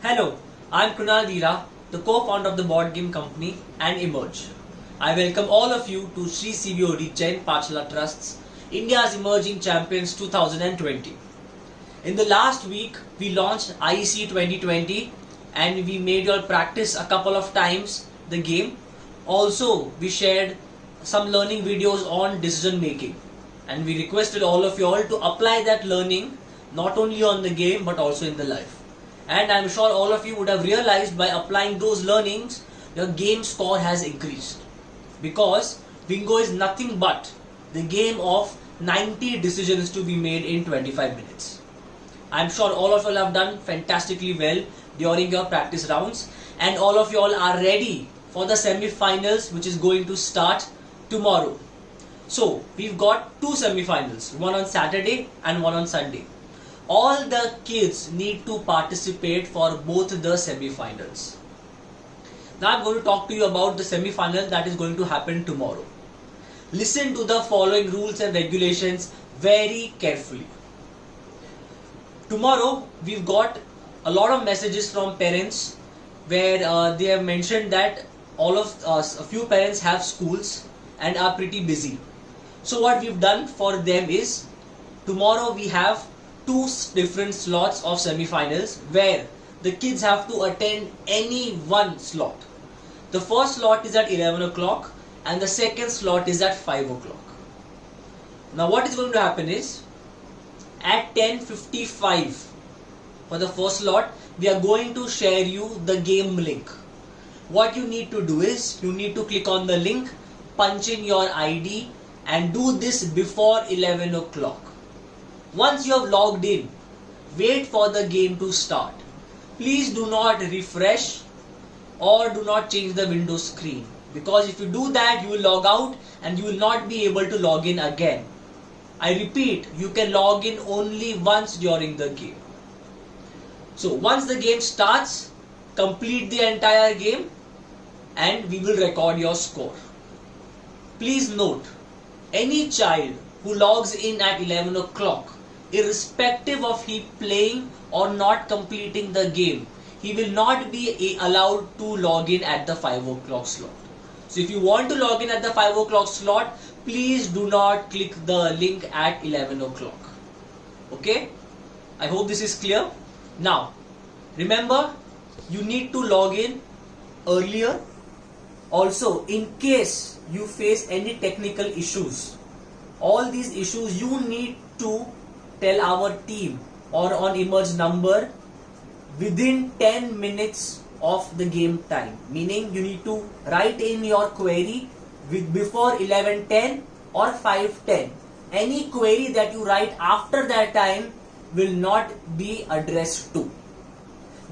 Hello, I'm Kunal Veera, the co-founder of the board game company and Emerge. I welcome all of you to Sri CBOD Jain Pathshala Trust's India's Emerging Champions 2020. In the last week, we launched IEC 2020 and we made you all practice a couple of times the game. Also, we shared some learning videos on decision making and we requested all of you all to apply that learning not only on the game but also in the life. And I'm sure all of you would have realized by applying those learnings, your game score has increased. Because bingo is nothing but the game of 90 decisions to be made in 25 minutes. I'm sure all of you all have done fantastically well during your practice rounds, and all of you all are ready for the semi-finals, which is going to start tomorrow. So we've got two semi-finals, one on Saturday and one on Sunday. All the kids need to participate for both the semi-finals. Now I'm going to talk to you about the semi-final that is going to happen tomorrow. Listen to the following rules and regulations very carefully. Tomorrow we've got a lot of messages from parents where they have mentioned that all of us, a few parents have schools and are pretty busy. So what we've done for them is, tomorrow we have two different slots of semi-finals where the kids have to attend any one slot. The first slot is at 11 o'clock and the second slot is at 5 o'clock. Now what is going to happen is, at 10:55 for the first slot, we are going to share you the game link. What you need to do is, you need to click on the link, punch in your ID and do this before 11 o'clock. Once you have logged in, wait for the game to start. Please do not refresh or do not change the Windows screen, because if you do that, you will log out and you will not be able to log in again. I repeat, you can log in only once during the game. So once the game starts, complete the entire game and we will record your score. Please note, any child who logs in at 11 o'clock, irrespective of he playing or not completing the game, he will not be allowed to log in at the 5 o'clock slot. So if you want to log in at the 5 o'clock slot, please do not click the link at 11 o'clock. Okay? I hope this is clear. Now, remember, you need to log in earlier. Also, in case you face any technical issues, all these issues you need to tell our team or on Emerge number within 10 minutes of the game time. Meaning you need to write in your query before 11:10 or 5:10. Any query that you write after that time will not be addressed to.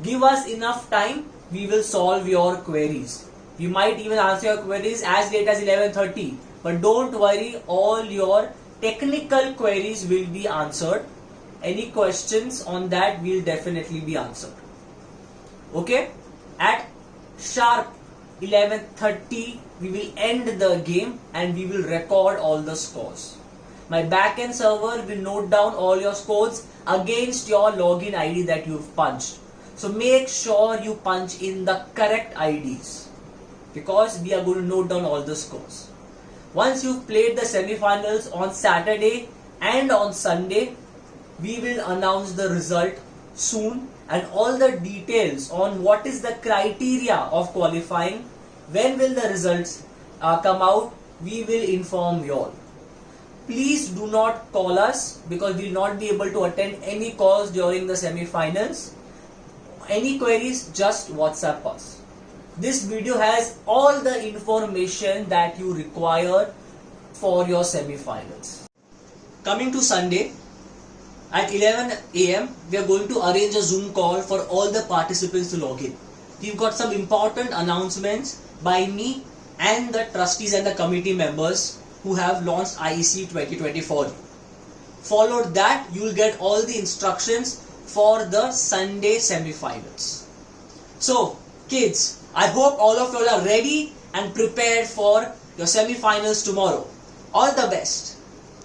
Give us enough time, we will solve your queries. We might even answer your queries as late as 11:30. But don't worry, all your technical queries will be answered. Any questions on that will definitely be answered. Okay? At sharp 11:30 we will end the game and we will record all the scores. My backend server will note down all your scores against your login ID that you've punched. So make sure you punch in the correct IDs, because we are going to note down all the scores. Once you've played the semi-finals on Saturday and on Sunday, we will announce the result soon, and all the details on what is the criteria of qualifying, when will the results come out, we will inform you all. Please do not call us, because we will not be able to attend any calls during the semi-finals. Any queries, just WhatsApp us. This video has all the information that you require for your semi-finals. Coming to Sunday, at 11 AM, we are going to arrange a Zoom call for all the participants to log in. We've got some important announcements by me and the trustees and the committee members who have launched IEC 2024. Follow that, you will get all the instructions for the Sunday semi-finals. So, kids, I hope all of you are ready and prepared for your semi-finals tomorrow. All the best.